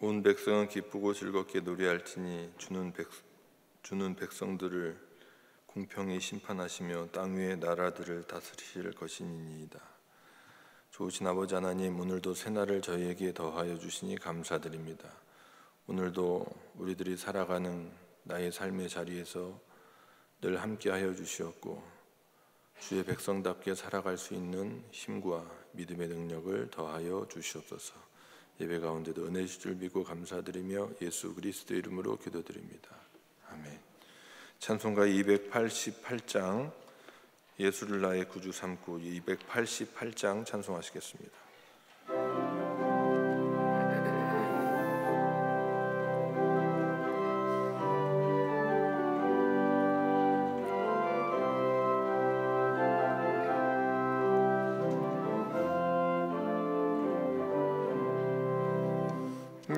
온 백성은 기쁘고 즐겁게 노래할지니 주는 백성들을 공평히 심판하시며 땅 위의 나라들을 다스리실 것이니이다. 좋으신 아버지 하나님, 오늘도 새날을 저희에게 더하여 주시니 감사드립니다. 오늘도 우리들이 살아가는 나의 삶의 자리에서 늘 함께하여 주시었고 주의 백성답게 살아갈 수 있는 힘과 믿음의 능력을 더하여 주시옵소서. 예배 가운데도 은혜 주실 줄 믿고 감사드리며 예수 그리스도 이름으로 기도드립니다. 아멘. 찬송가 288장 예수를 나의 구주 삼고 288장 찬송하시겠습니다.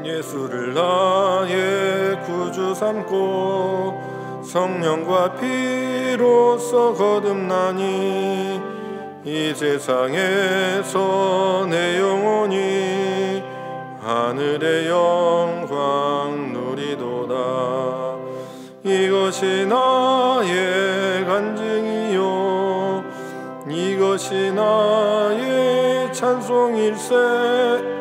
예수를 나의 구주 삼고 성령과 피로써 거듭나니 이 세상에서 내 영혼이 하늘의 영광 누리도다. 이것이 나의 간증이요 이것이 나의 찬송일세.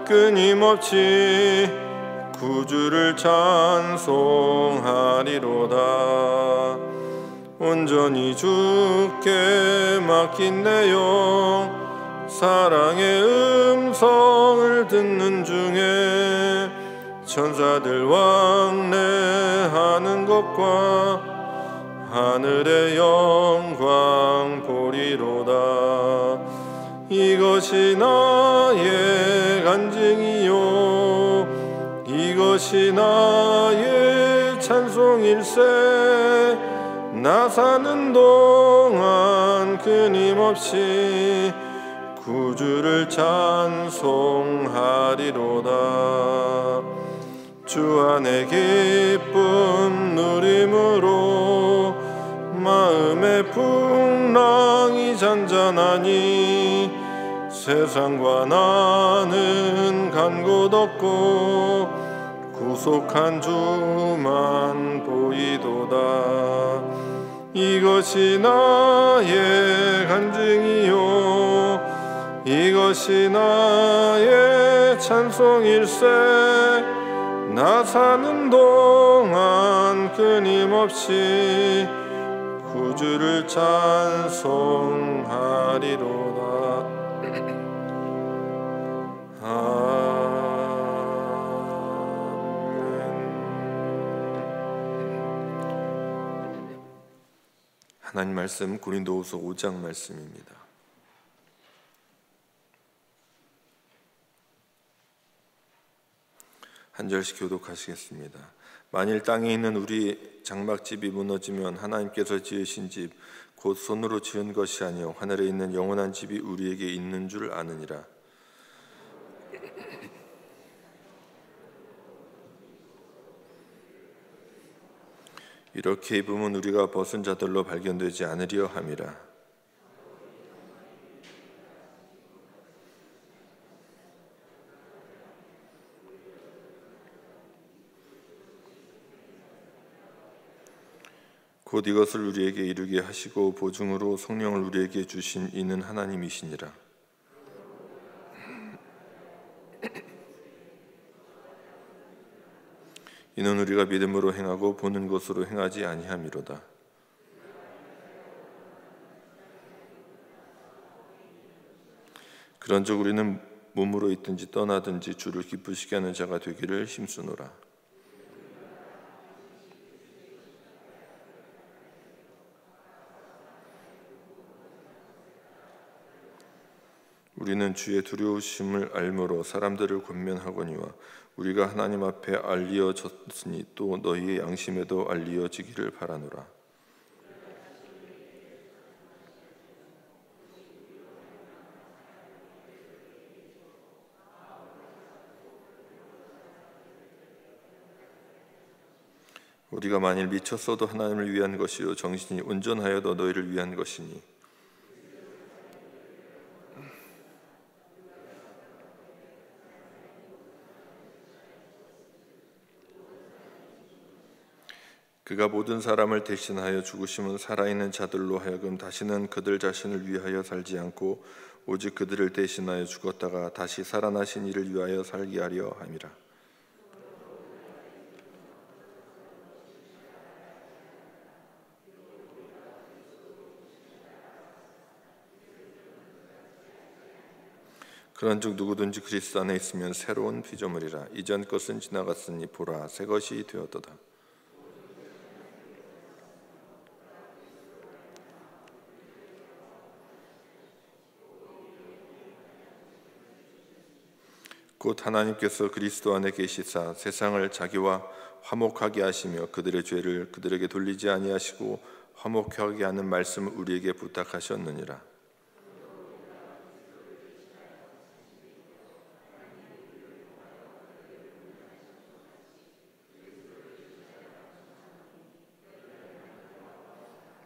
끊임없이 구주를 찬송하리로다. 온전히 주께 맡긴 내 영 사랑의 음성을 듣는 중에 천사들 왕래하는 것과 하늘의 영광 보리로다. 이것이 나의 간증이요 이것이 나의 찬송일세. 나 사는 동안 끊임없이 구주를 찬송하리로다. 주 안에 기쁨 누림으로 마음의 풍랑이 잔잔하니 세상과 나는 간 곳 없고 구속한 주만 보이도다. 이것이 나의 간증이요 이것이 나의 찬송일세. 나 사는 동안 끊임없이 구주를 찬송하리로다. 하나님 말씀 고린도후서 5장 말씀입니다. 한 절씩 교독하시겠습니다. 만일 땅에 있는 우리 장막집이 무너지면 하나님께서 지으신 집 곧 손으로 지은 것이 아니요 하늘에 있는 영원한 집이 우리에게 있는 줄 아느니라. 이렇게 입으면 우리가 벗은 자들로 발견되지 않으려 함이라. 곧 이것을 우리에게 이루게 하시고 보증으로 성령을 우리에게 주신 이는 하나님이시니라. 이는 우리가 믿음으로 행하고 보는 것으로 행하지 아니함이로다. 그런즉 우리는 몸으로 있든지 떠나든지 주를 기쁘시게 하는 자가 되기를 힘쓰노라. 우리는 주의 두려우심을 알므로 사람들을 권면하거니와 우리가 하나님 앞에 알리어졌으니 또 너희의 양심에도 알리어지기를 바라노라. 우리가 만일 미쳤어도 하나님을 위한 것이요 정신이 온전하여도 너희를 위한 것이니 그가 모든 사람을 대신하여 죽으심은 살아있는 자들로 하여금 다시는 그들 자신을 위하여 살지 않고 오직 그들을 대신하여 죽었다가 다시 살아나신 이를 위하여 살게 하려 함이라. 그런즉 누구든지 그리스도 안에 있으면 새로운 피조물이라. 이전 것은 지나갔으니 보라 새 것이 되었도다. 곧 하나님께서 그리스도 안에 계시사 세상을 자기와 화목하게 하시며 그들의 죄를 그들에게 돌리지 아니하시고 화목하게 하는 말씀을 우리에게 부탁하셨느니라.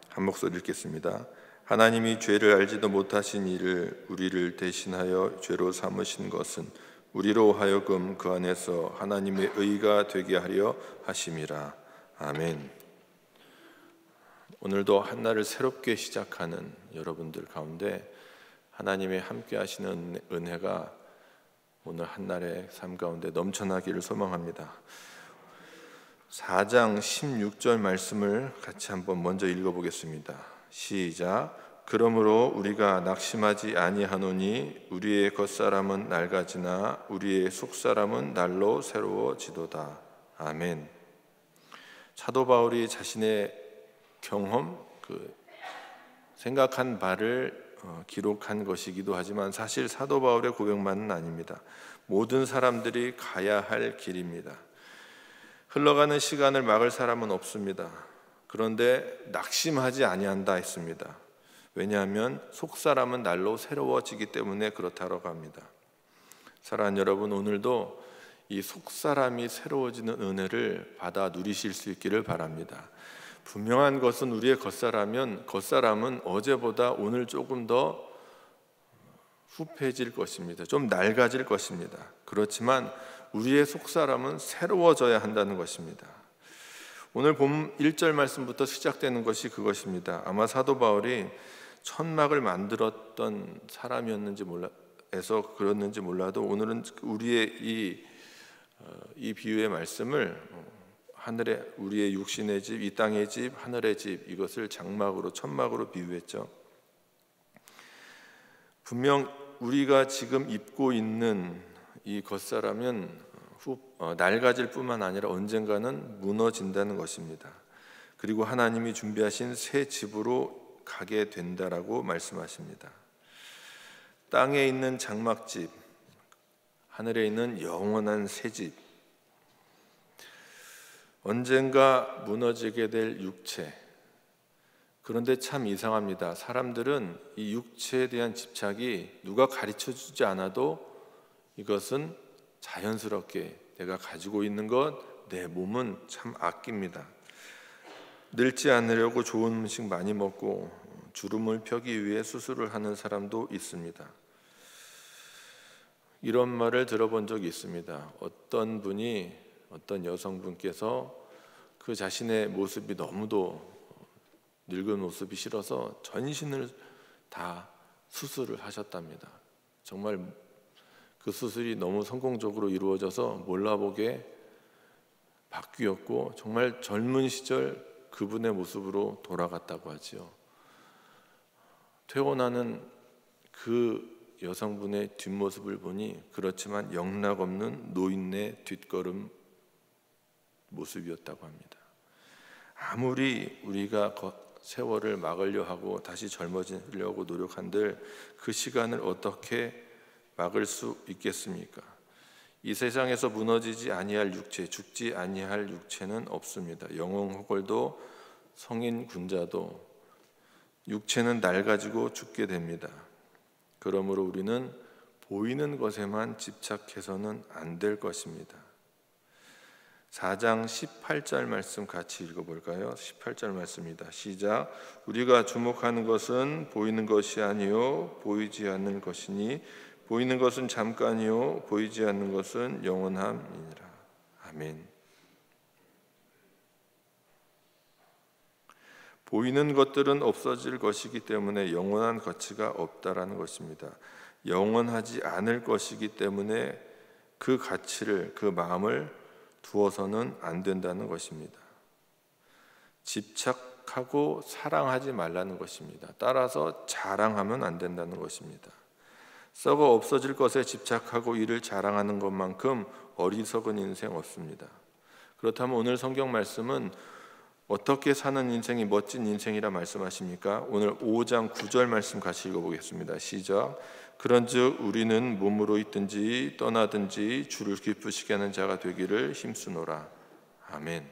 한 목소리 읽겠습니다. 하나님이 죄를 알지도 못하신 이를 우리를 대신하여 죄로 삼으신 것은 우리로 하여금 그 안에서 하나님의 의가 되게 하려 하심이라. 아멘. 오늘도 한 날을 새롭게 시작하는 여러분들 가운데 하나님의 함께 하시는 은혜가 오늘 한 날의 삶 가운데 넘쳐나기를 소망합니다. 4장 16절 말씀을 같이 한번 먼저 읽어보겠습니다. 시작. 그러므로 우리가 낙심하지 아니하노니 우리의 겉사람은 낡아지나 우리의 속사람은 날로 새로워지도다. 아멘. 사도 바울이 자신의 경험, 생각한 바를 기록한 것이기도 하지만 사실 사도 바울의 고백만은 아닙니다. 모든 사람들이 가야 할 길입니다. 흘러가는 시간을 막을 사람은 없습니다. 그런데 낙심하지 아니한다 했습니다. 왜냐하면 속사람은 날로 새로워지기 때문에 그렇다고 합니다. 사랑하는 여러분, 오늘도 이 속사람이 새로워지는 은혜를 받아 누리실 수 있기를 바랍니다. 분명한 것은 우리의 겉사람은 어제보다 오늘 조금 더 후패질 것입니다. 좀 낡아질 것입니다. 그렇지만 우리의 속사람은 새로워져야 한다는 것입니다. 오늘 본 1절 말씀부터 시작되는 것이 그것입니다. 아마 사도 바울이 천막을 만들었던 사람이었는지 몰라서 그랬는지 몰라도 오늘은 우리의 이 비유의 말씀을 하늘의 우리의 육신의 집, 이 땅의 집, 하늘의 집, 이것을 장막으로 천막으로 비유했죠. 분명 우리가 지금 입고 있는 이 겉사람은 낡아질 뿐만 아니라 언젠가는 무너진다는 것입니다. 그리고 하나님이 준비하신 새 집으로 가게 된다라고 말씀하십니다. 땅에 있는 장막집, 하늘에 있는 영원한 새 집, 언젠가 무너지게 될 육체. 그런데 참 이상합니다. 사람들은 이 육체에 대한 집착이 누가 가르쳐주지 않아도 이것은 자연스럽게 내가 가지고 있는 것, 내 몸은 참 아낍니다. 늙지 않으려고 좋은 음식 많이 먹고 주름을 펴기 위해 수술을 하는 사람도 있습니다. 이런 말을 들어본 적이 있습니다. 어떤 여성분께서 그 자신의 모습이 너무도 늙은 모습이 싫어서 전신을 다 수술을 하셨답니다. 정말 그 수술이 너무 성공적으로 이루어져서 몰라보게 바뀌었고 정말 젊은 시절 그분의 모습으로 돌아갔다고 하지요. 퇴원하는 그 여성분의 뒷모습을 보니 그렇지만 영락없는 노인네 뒷걸음 모습이었다고 합니다. 아무리 우리가 세월을 막으려 하고 다시 젊어지려고 노력한들 그 시간을 어떻게 막을 수 있겠습니까? 이 세상에서 무너지지 아니할 육체, 죽지 아니할 육체는 없습니다. 영웅 호걸도 성인 군자도 육체는 낡아지고 죽게 됩니다. 그러므로 우리는 보이는 것에만 집착해서는 안 될 것입니다. 4장 18절 말씀 같이 읽어볼까요? 18절 말씀입니다. 시작. 우리가 주목하는 것은 보이는 것이 아니요 보이지 않는 것이니 보이는 것은 잠깐이요 보이지 않는 것은 영원함이니라. 아멘. 보이는 것들은 없어질 것이기 때문에 영원한 가치가 없다라는 것입니다. 영원하지 않을 것이기 때문에 그 가치를, 그 마음을 두어서는 안 된다는 것입니다. 집착하고 사랑하지 말라는 것입니다. 따라서 자랑하면 안 된다는 것입니다. 썩어 없어질 것에 집착하고 이를 자랑하는 것만큼 어리석은 인생 없습니다. 그렇다면 오늘 성경 말씀은 어떻게 사는 인생이 멋진 인생이라 말씀하십니까? 오늘 5장 9절 말씀 같이 읽어보겠습니다. 시작. 그런즉 우리는 몸으로 있든지 떠나든지 주를 기쁘시게 하는 자가 되기를 힘쓰노라. 아멘.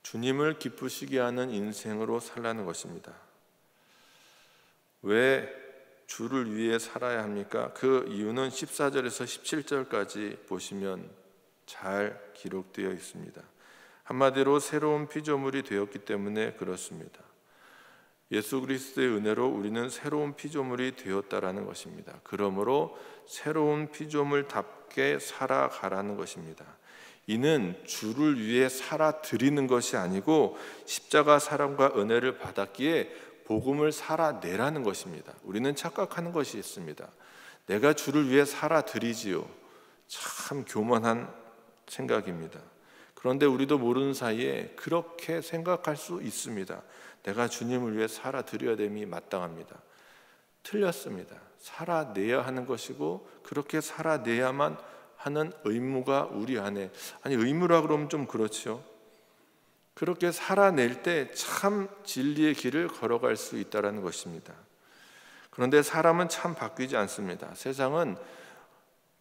주님을 기쁘시게 하는 인생으로 살라는 것입니다. 왜 주를 위해 살아야 합니까? 그 이유는 14절에서 17절까지 보시면 잘 기록되어 있습니다. 한마디로 새로운 피조물이 되었기 때문에 그렇습니다. 예수 그리스도의 은혜로 우리는 새로운 피조물이 되었다라는 것입니다. 그러므로 새로운 피조물답게 살아가라는 것입니다. 이는 주를 위해 살아드리는 것이 아니고 십자가 사랑과 은혜를 받았기에 복음을 살아내라는 것입니다. 우리는 착각하는 것이 있습니다. 내가 주를 위해 살아드리지요. 참 교만한 생각입니다. 그런데 우리도 모르는 사이에 그렇게 생각할 수 있습니다. 내가 주님을 위해 살아드려야 됨이 마땅합니다. 틀렸습니다. 살아내야 하는 것이고 그렇게 살아내야만 하는 의무가 우리 안에, 아니 의무라 그러면 좀 그렇죠. 그렇게 살아낼 때 참 진리의 길을 걸어갈 수 있다는 것입니다. 그런데 사람은 참 바뀌지 않습니다. 세상은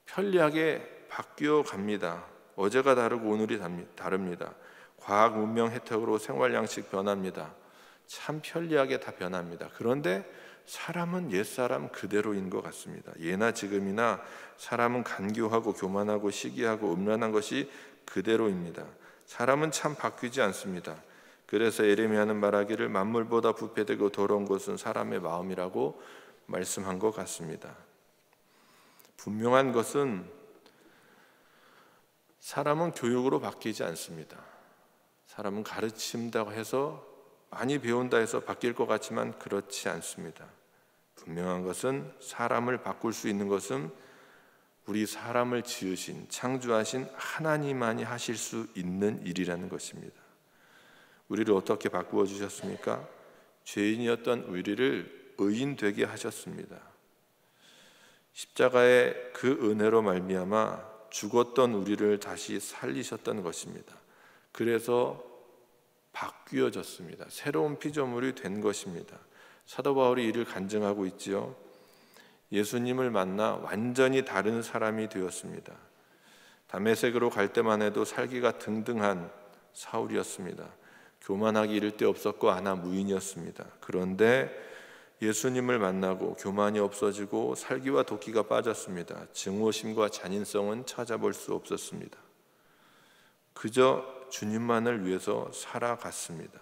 편리하게 바뀌어 갑니다. 어제가 다르고 오늘이 다릅니다. 과학 문명 혜택으로 생활 양식 변합니다. 참 편리하게 다 변합니다. 그런데 사람은 옛사람 그대로인 것 같습니다. 예나 지금이나 사람은 간교하고 교만하고 시기하고 음란한 것이 그대로입니다. 사람은 참 바뀌지 않습니다. 그래서 예레미야는 말하기를 만물보다 부패되고 더러운 것은 사람의 마음이라고 말씀한 것 같습니다. 분명한 것은 사람은 교육으로 바뀌지 않습니다. 사람은 가르친다고 해서 많이 배운다 해서 바뀔 것 같지만 그렇지 않습니다. 분명한 것은 사람을 바꿀 수 있는 것은 우리 사람을 지으신 창조하신 하나님만이 하실 수 있는 일이라는 것입니다. 우리를 어떻게 바꾸어 주셨습니까? 죄인이었던 우리를 의인 되게 하셨습니다. 십자가의 그 은혜로 말미암아 죽었던 우리를 다시 살리셨다는 것입니다. 그래서 바뀌어졌습니다. 새로운 피조물이 된 것입니다. 사도 바울이 이를 간증하고 있지요. 예수님을 만나 완전히 다른 사람이 되었습니다. 다메섹으로 갈 때만 해도 살기가 등등한 사울이었습니다. 교만하기 이를 데 없었고 아나 무인이었습니다. 그런데 예수님을 만나고 교만이 없어지고 살기와 도끼가 빠졌습니다. 증오심과 잔인성은 찾아볼 수 없었습니다. 그저 주님만을 위해서 살아갔습니다.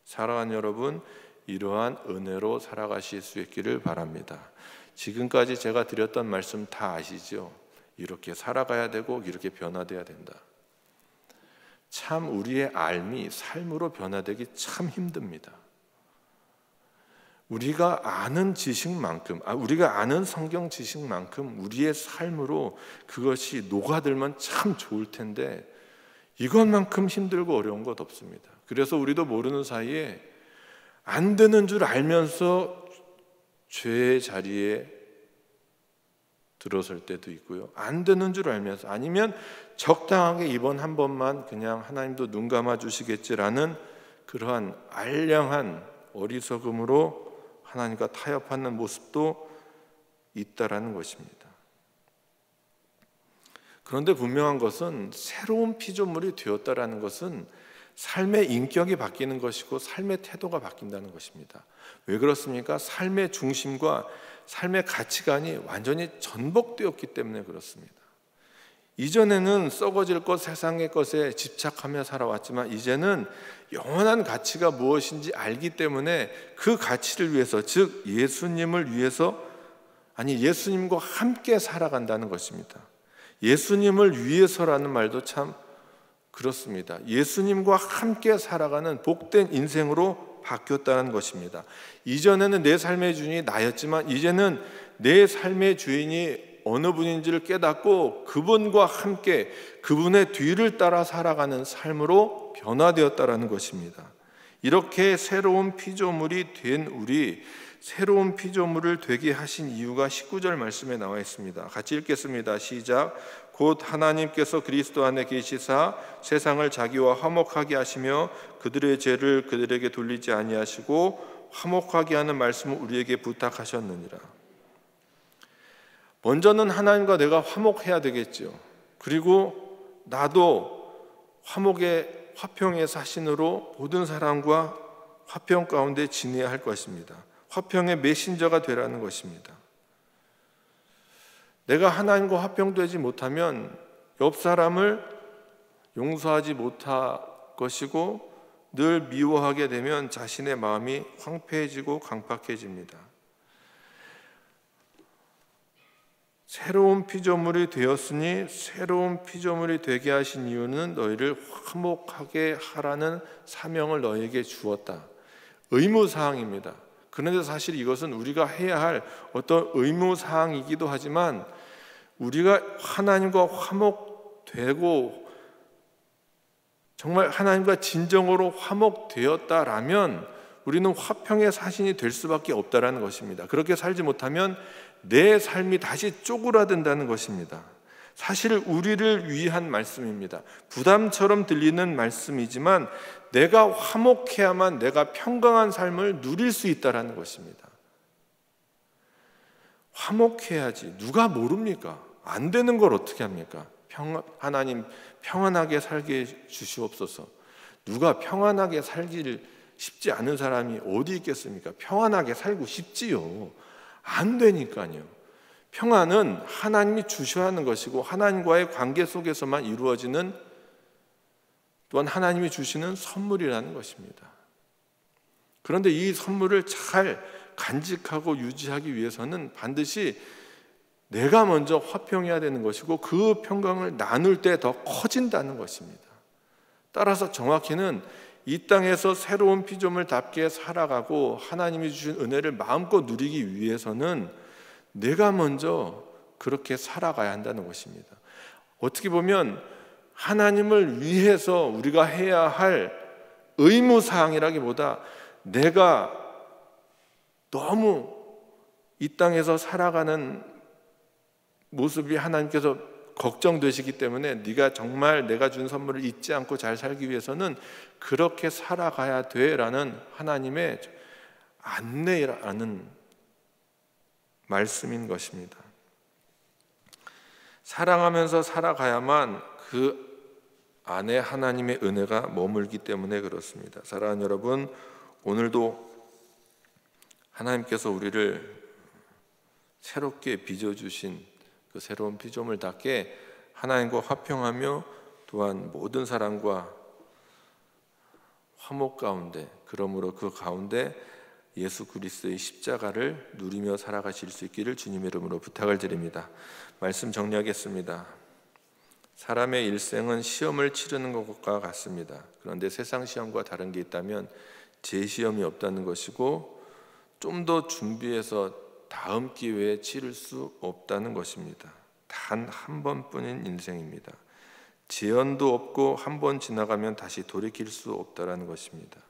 사랑하는 여러분, 이러한 은혜로 살아가실 수 있기를 바랍니다. 지금까지 제가 드렸던 말씀 다 아시죠? 이렇게 살아가야 되고 이렇게 변화돼야 된다. 참 우리의 삶이 삶으로 변화되기 참 힘듭니다. 우리가 아는 지식만큼, 우리가 아는 성경 지식만큼 우리의 삶으로 그것이 녹아들면 참 좋을 텐데 이것만큼 힘들고 어려운 것 없습니다. 그래서 우리도 모르는 사이에 안 되는 줄 알면서 죄의 자리에 들어설 때도 있고요. 안 되는 줄 알면서, 아니면 적당하게 이번 한 번만 그냥 하나님도 눈 감아 주시겠지라는 그러한 알량한 어리석음으로 하나님과 타협하는 모습도 있다라는 것입니다. 그런데 분명한 것은 새로운 피조물이 되었다라는 것은 삶의 인격이 바뀌는 것이고 삶의 태도가 바뀐다는 것입니다. 왜 그렇습니까? 삶의 중심과 삶의 가치관이 완전히 전복되었기 때문에 그렇습니다. 이전에는 썩어질 것, 세상의 것에 집착하며 살아왔지만 이제는 영원한 가치가 무엇인지 알기 때문에 그 가치를 위해서, 즉 예수님을 위해서, 예수님과 함께 살아간다는 것입니다. 예수님을 위해서라는 말도 참 그렇습니다. 예수님과 함께 살아가는 복된 인생으로 바뀌었다는 것입니다. 이전에는 내 삶의 주인이 나였지만 이제는 내 삶의 주인이 어느 분인지를 깨닫고 그분과 함께 그분의 뒤를 따라 살아가는 삶으로 변화되었다는 것입니다. 이렇게 새로운 피조물이 된 우리, 새로운 피조물을 되게 하신 이유가 19절 말씀에 나와 있습니다. 같이 읽겠습니다. 시작. 곧 하나님께서 그리스도 안에 계시사 세상을 자기와 화목하게 하시며 그들의 죄를 그들에게 돌리지 아니하시고 화목하게 하는 말씀을 우리에게 부탁하셨느니라. 먼저는 하나님과 내가 화목해야 되겠죠. 그리고 나도 화평의 사신으로 모든 사람과 화평 가운데 지내야 할 것입니다. 화평의 메신저가 되라는 것입니다. 내가 하나님과 화평되지 못하면 옆 사람을 용서하지 못할 것이고 늘 미워하게 되면 자신의 마음이 황폐해지고 강팍해집니다. 새로운 피조물이 되었으니 새로운 피조물이 되게 하신 이유는 너희를 화목하게 하라는 사명을 너희에게 주었다. 의무사항입니다. 그런데 사실 이것은 우리가 해야 할 어떤 의무사항이기도 하지만 우리가 하나님과 화목되고 정말 하나님과 진정으로 화목되었다라면 우리는 화평의 사신이 될 수밖에 없다라는 것입니다. 그렇게 살지 못하면 내 삶이 다시 쪼그라든다는 것입니다. 사실 우리를 위한 말씀입니다. 부담처럼 들리는 말씀이지만 내가 화목해야만 내가 평강한 삶을 누릴 수 있다는 것입니다. 화목해야지. 누가 모릅니까? 안 되는 걸 어떻게 합니까? 하나님 평안하게 살게 주시옵소서. 누가 평안하게 살기를 쉽지 않은 사람이 어디 있겠습니까? 평안하게 살고 싶지요. 안 되니까요. 평안은 하나님이 주셔야 하는 것이고 하나님과의 관계 속에서만 이루어지는 또한 하나님이 주시는 선물이라는 것입니다. 그런데 이 선물을 잘 간직하고 유지하기 위해서는 반드시 내가 먼저 화평해야 되는 것이고 그 평강을 나눌 때 더 커진다는 것입니다. 따라서 정확히는 이 땅에서 새로운 피조물답게 살아가고 하나님이 주신 은혜를 마음껏 누리기 위해서는 내가 먼저 그렇게 살아가야 한다는 것입니다. 어떻게 보면 하나님을 위해서 우리가 해야 할 의무사항이라기보다 내가 너무 이 땅에서 살아가는 모습이 하나님께서 걱정되시기 때문에 네가 정말 내가 준 선물을 잊지 않고 잘 살기 위해서는 그렇게 살아가야 돼라는 하나님의 안내라는 말씀인 것입니다. 사랑하면서 살아가야만 그 안에 하나님의 은혜가 머물기 때문에 그렇습니다. 사랑하는 여러분, 오늘도 하나님께서 우리를 새롭게 빚어주신 그 새로운 피조물답게 하나님과 화평하며 또한 모든 사람과 화목 가운데, 그러므로 그 가운데 예수 그리스도의 십자가를 누리며 살아가실 수 있기를 주님의 이름으로 부탁을 드립니다. 말씀 정리하겠습니다. 사람의 일생은 시험을 치르는 것과 같습니다. 그런데 세상 시험과 다른 게 있다면 재시험이 없다는 것이고 좀 더 준비해서 다음 기회에 치를 수 없다는 것입니다. 단 한 번뿐인 인생입니다. 재현도 없고 한 번 지나가면 다시 돌이킬 수 없다는 것입니다.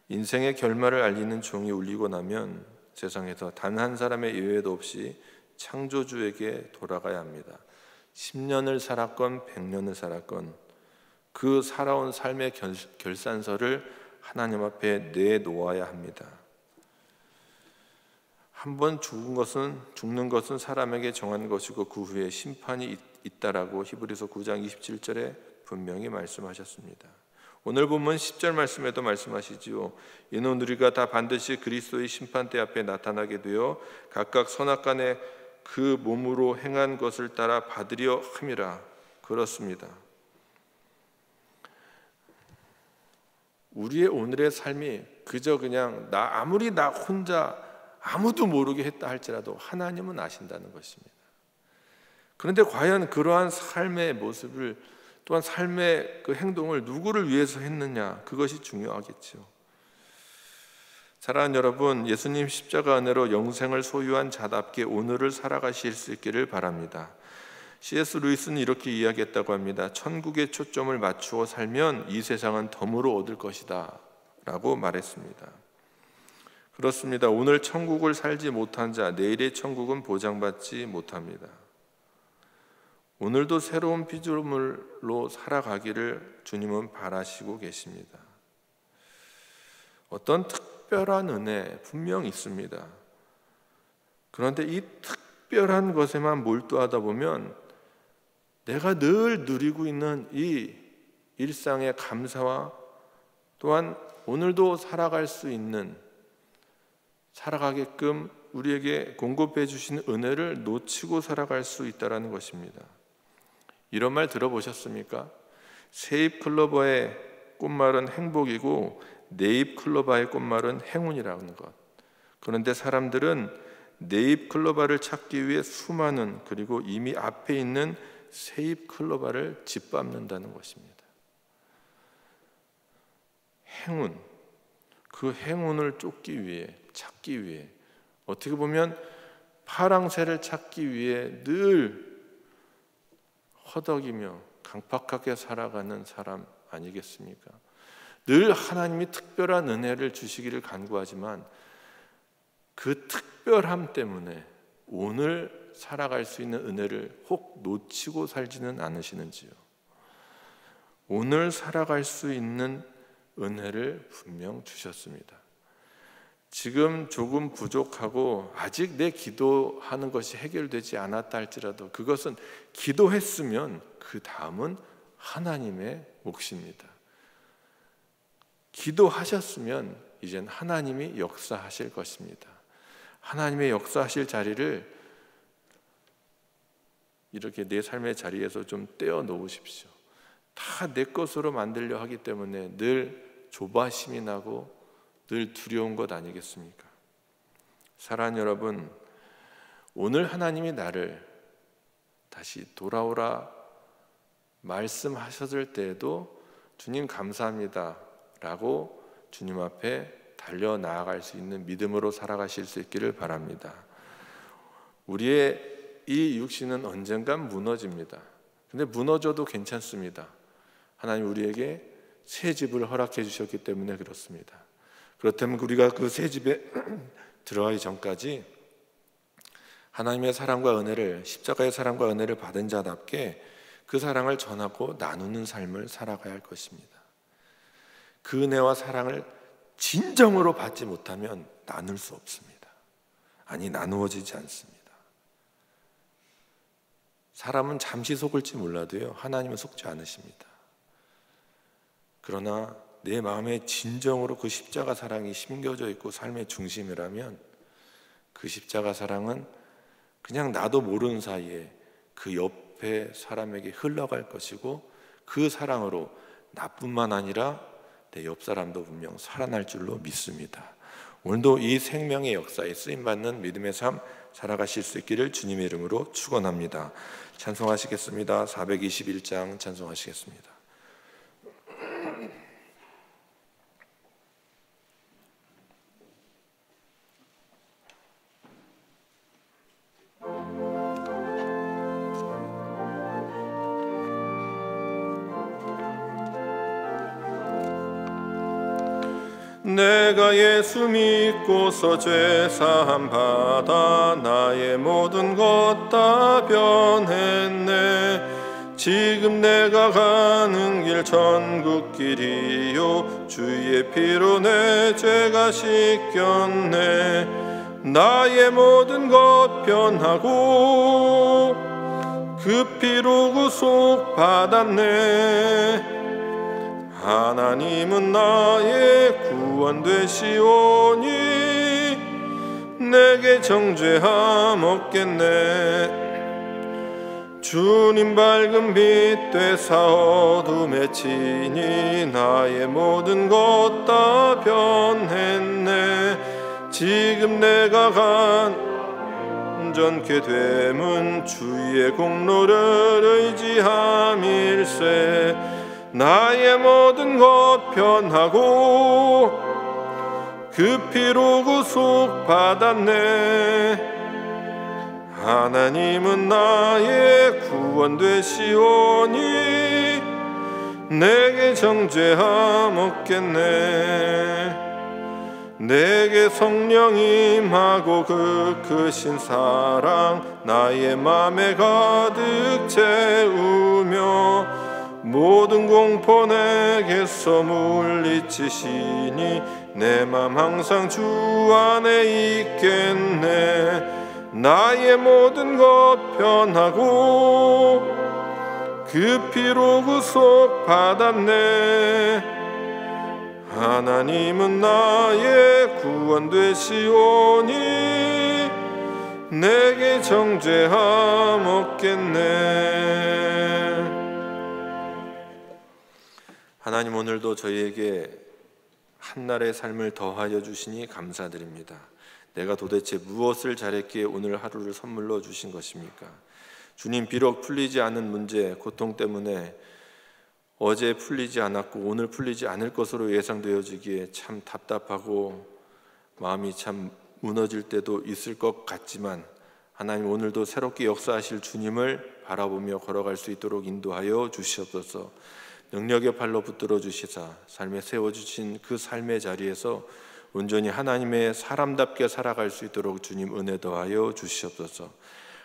인생의 결말을 알리는 종이 울리고 나면 세상에서 단 한 사람의 예외도 없이 창조주에게 돌아가야 합니다. 10년을 살았건 100년을 살았건 그 살아온 삶의 결산서를 하나님 앞에 내놓아야 합니다. 한번 죽는 것은 사람에게 정한 것이고 그 후에 심판이 있다라고 히브리서 9장 27절에 분명히 말씀하셨습니다. 오늘 본문 10절 말씀에도 말씀하시지요. 이는 우리가 다 반드시 그리스도의 심판대 앞에 나타나게 되어 각각 선악간에 그 몸으로 행한 것을 따라 받으려 함이라. 그렇습니다. 우리의 오늘의 삶이 그저 그냥 아무리 나 혼자 아무도 모르게 했다 할지라도 하나님은 아신다는 것입니다. 그런데 과연 그러한 삶의 모습을 또한 삶의 그 행동을 누구를 위해서 했느냐, 그것이 중요하겠죠. 사랑하는 여러분, 예수님 십자가 은혜로 영생을 소유한 자답게 오늘을 살아가실 수 있기를 바랍니다. C.S. 루이스는 이렇게 이야기했다고 합니다. 천국에 초점을 맞추어 살면 이 세상은 덤으로 얻을 것이다 라고 말했습니다. 그렇습니다. 오늘 천국을 살지 못한 자, 내일의 천국은 보장받지 못합니다. 오늘도 새로운 피조물로 살아가기를 주님은 바라시고 계십니다. 어떤 특별한 은혜 분명 있습니다. 그런데 이 특별한 것에만 몰두하다 보면 내가 늘 누리고 있는 이 일상의 감사와 또한 오늘도 살아갈 수 있는, 살아가게끔 우리에게 공급해 주신 은혜를 놓치고 살아갈 수 있다는 것입니다. 이런 말 들어보셨습니까? 새잎 클로버의 꽃말은 행복이고 네잎 클로버의 꽃말은 행운이라는 것. 그런데 사람들은 네잎 클로버를 찾기 위해 수많은, 그리고 이미 앞에 있는 새잎 클로버를 짓밟는다는 것입니다. 행운, 그 행운을 쫓기 위해, 찾기 위해, 어떻게 보면 파랑새를 찾기 위해 늘 허덕이며 강팍하게 살아가는 사람 아니겠습니까? 늘 하나님이 특별한 은혜를 주시기를 간구하지만 그 특별함 때문에 오늘 살아갈 수 있는 은혜를 혹 놓치고 살지는 않으시는지요? 오늘 살아갈 수 있는 은혜를 분명 주셨습니다. 지금 조금 부족하고 아직 내 기도하는 것이 해결되지 않았다 할지라도 그것은 기도했으면 그 다음은 하나님의 몫입니다. 기도하셨으면 이젠 하나님이 역사하실 것입니다. 하나님의 역사하실 자리를 이렇게 내 삶의 자리에서 좀 떼어 놓으십시오. 다 내 것으로 만들려 하기 때문에 늘 조바심이 나고 늘 두려운 것 아니겠습니까? 사랑하는 여러분, 오늘 하나님이 나를 다시 돌아오라 말씀하셨을 때에도 주님 감사합니다 라고 주님 앞에 달려 나아갈 수 있는 믿음으로 살아가실 수 있기를 바랍니다. 우리의 이 육신은 언젠간 무너집니다. 근데 무너져도 괜찮습니다. 하나님 우리에게 새 집을 허락해 주셨기 때문에 그렇습니다. 그렇다면 우리가 그 새 집에 들어가기 전까지 하나님의 사랑과 은혜를, 십자가의 사랑과 은혜를 받은 자답게 그 사랑을 전하고 나누는 삶을 살아가야 할 것입니다. 그 은혜와 사랑을 진정으로 받지 못하면 나눌 수 없습니다. 아니, 나누어지지 않습니다. 사람은 잠시 속을지 몰라도요, 하나님은 속지 않으십니다. 그러나 내 마음에 진정으로 그 십자가 사랑이 심겨져 있고 삶의 중심이라면 그 십자가 사랑은 그냥 나도 모르는 사이에 그 옆에 사람에게 흘러갈 것이고 그 사랑으로 나뿐만 아니라 내 옆 사람도 분명 살아날 줄로 믿습니다. 오늘도 이 생명의 역사에 쓰임받는 믿음의 삶 살아가실 수 있기를 주님의 이름으로 축원합니다. 찬송하시겠습니다. 421장 찬송하시겠습니다. 내가 예수 믿고서 죄사함 받아 나의 모든 것 다 변했네. 지금 내가 가는 길 천국길이요 주의 피로 내 죄가 씻겼네. 나의 모든 것 변하고 그 피로 구속 받았네. 하나님은 나의 구원 되시오니 내게 정죄함 없겠네. 주님 밝은 빛 되사 어둠에 치니 나의 모든 것 다 변했네. 지금 내가 간 온전케 됨은 주의 공로를 의지함일세. 나의 모든 것 변하고 그 피로 구속받았네. 하나님은 나의 구원 되시오니 내게 정죄함 없겠네. 내게 성령 임하고 그 크신 사랑 나의 맘에 가득 채우며 모든 공포 내게서 물리치시니 내 맘 항상 주 안에 있겠네. 나의 모든 것 변하고 그 피로 구속받았네. 하나님은 나의 구원 되시오니 내게 정죄함 없겠네. 하나님, 오늘도 저희에게 한날의 삶을 더하여 주시니 감사드립니다. 내가 도대체 무엇을 잘했기에 오늘 하루를 선물로 주신 것입니까? 주님, 비록 풀리지 않은 문제, 고통 때문에 어제 풀리지 않았고 오늘 풀리지 않을 것으로 예상되어지기에 참 답답하고 마음이 참 무너질 때도 있을 것 같지만, 하나님, 오늘도 새롭게 역사하실 주님을 바라보며 걸어갈 수 있도록 인도하여 주시옵소서. 능력의 팔로 붙들어 주시사 삶에 세워주신 그 삶의 자리에서 온전히 하나님의 사람답게 살아갈 수 있도록 주님 은혜 더하여 주시옵소서.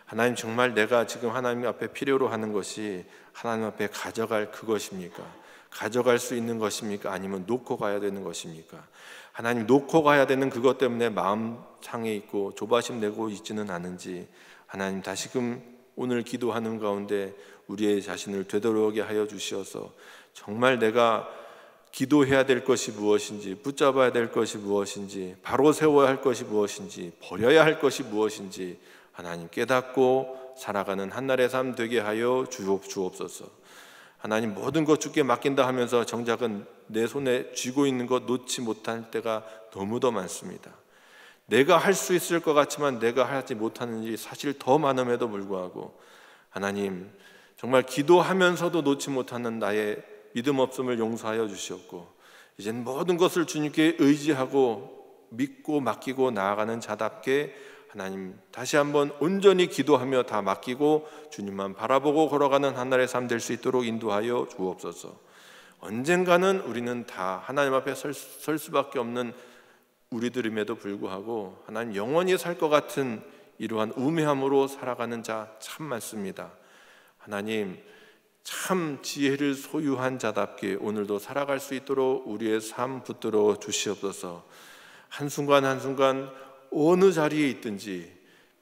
하나님, 정말 내가 지금 하나님 앞에 필요로 하는 것이 하나님 앞에 가져갈 그것입니까? 가져갈 수 있는 것입니까? 아니면 놓고 가야 되는 것입니까? 하나님, 놓고 가야 되는 그것 때문에 마음 상해 있고 조바심 내고 있지는 않은지, 하나님, 다시금 오늘 기도하는 가운데 우리의 자신을 되돌아오게 하여 주시어서 정말 내가 기도해야 될 것이 무엇인지, 붙잡아야 될 것이 무엇인지, 바로 세워야 할 것이 무엇인지, 버려야 할 것이 무엇인지 하나님 깨닫고 살아가는 한날의 삶 되게 하여 주옵소서. 하나님, 모든 것 주께 맡긴다 하면서 정작은 내 손에 쥐고 있는 것 놓지 못할 때가 너무도 많습니다. 내가 할 수 있을 것 같지만 내가 하지 못하는 일이 사실 더 많음에도 불구하고 하나님, 정말 기도하면서도 놓지 못하는 나의 믿음 없음을 용서하여 주시옵고, 이제는 모든 것을 주님께 의지하고 믿고 맡기고 나아가는 자답게 하나님 다시 한번 온전히 기도하며 다 맡기고 주님만 바라보고 걸어가는 한날의 삶 될 수 있도록 인도하여 주옵소서. 언젠가는 우리는 다 하나님 앞에 설 수밖에 없는 우리들임에도 불구하고 하나님 영원히 살 것 같은 이러한 우매함으로 살아가는 자 참 많습니다. 하나님, 참 지혜를 소유한 자답게 오늘도 살아갈 수 있도록 우리의 삶 붙들어 주시옵소서. 한순간 한순간 어느 자리에 있든지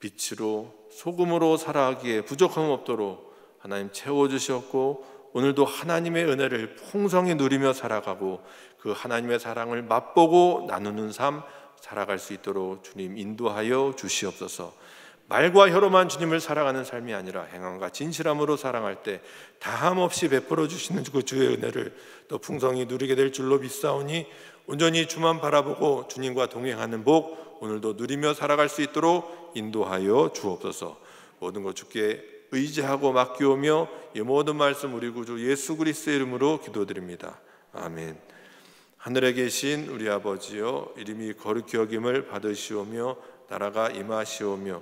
빛으로 소금으로 살아가기에 부족함 없도록 하나님 채워주셨고, 오늘도 하나님의 은혜를 풍성히 누리며 살아가고 그 하나님의 사랑을 맛보고 나누는 삶 살아갈 수 있도록 주님 인도하여 주시옵소서. 말과 혀로만 주님을 사랑하는 삶이 아니라 행함과 진실함으로 사랑할 때 다함 없이 베풀어 주시는 그 주의 은혜를 더 풍성히 누리게 될 줄로 믿사오니 온전히 주만 바라보고 주님과 동행하는 복 오늘도 누리며 살아갈 수 있도록 인도하여 주옵소서. 모든 것 주께 의지하고 맡기오며 이 모든 말씀 우리 구주 예수 그리스도의 이름으로 기도드립니다. 아멘. 하늘에 계신 우리 아버지여, 이름이 거룩히 여김을 받으시오며 나라가 임하시오며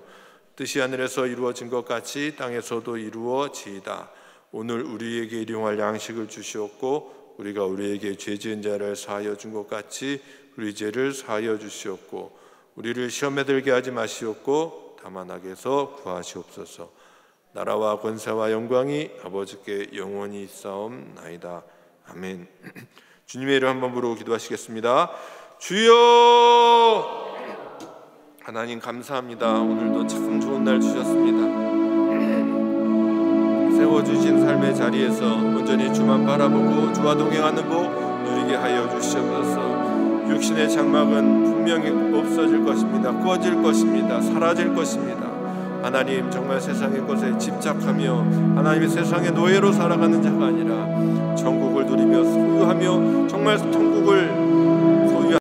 뜻이 하늘에서 이루어진 것 같이 땅에서도 이루어지이다. 오늘 우리에게 일용할 양식을 주시옵고 우리가 우리에게 죄 지은 자를 사하여 준 것 같이 우리 죄를 사하여 주시옵고 우리를 시험에 들게 하지 마시옵고 다만 악에서 구하시옵소서. 나라와 권세와 영광이 아버지께 영원히 있사옵나이다. 아멘. 주님의 이름 한번 부르고 기도하시겠습니다. 주여! 하나님 감사합니다. 오늘도 참 좋은 날 주셨습니다. 세워주신 삶의 자리에서 온전히 주만 바라보고 주와 동행하는 복 누리게 하여 주시옵소서. 육신의 장막은 분명히 없어질 것입니다. 꺼질 것입니다. 사라질 것입니다. 하나님, 정말 세상의 것에 집착하며 하나님의 세상의 노예로 살아가는 자가 아니라 천국을 누리며 소유하며 정말 천국을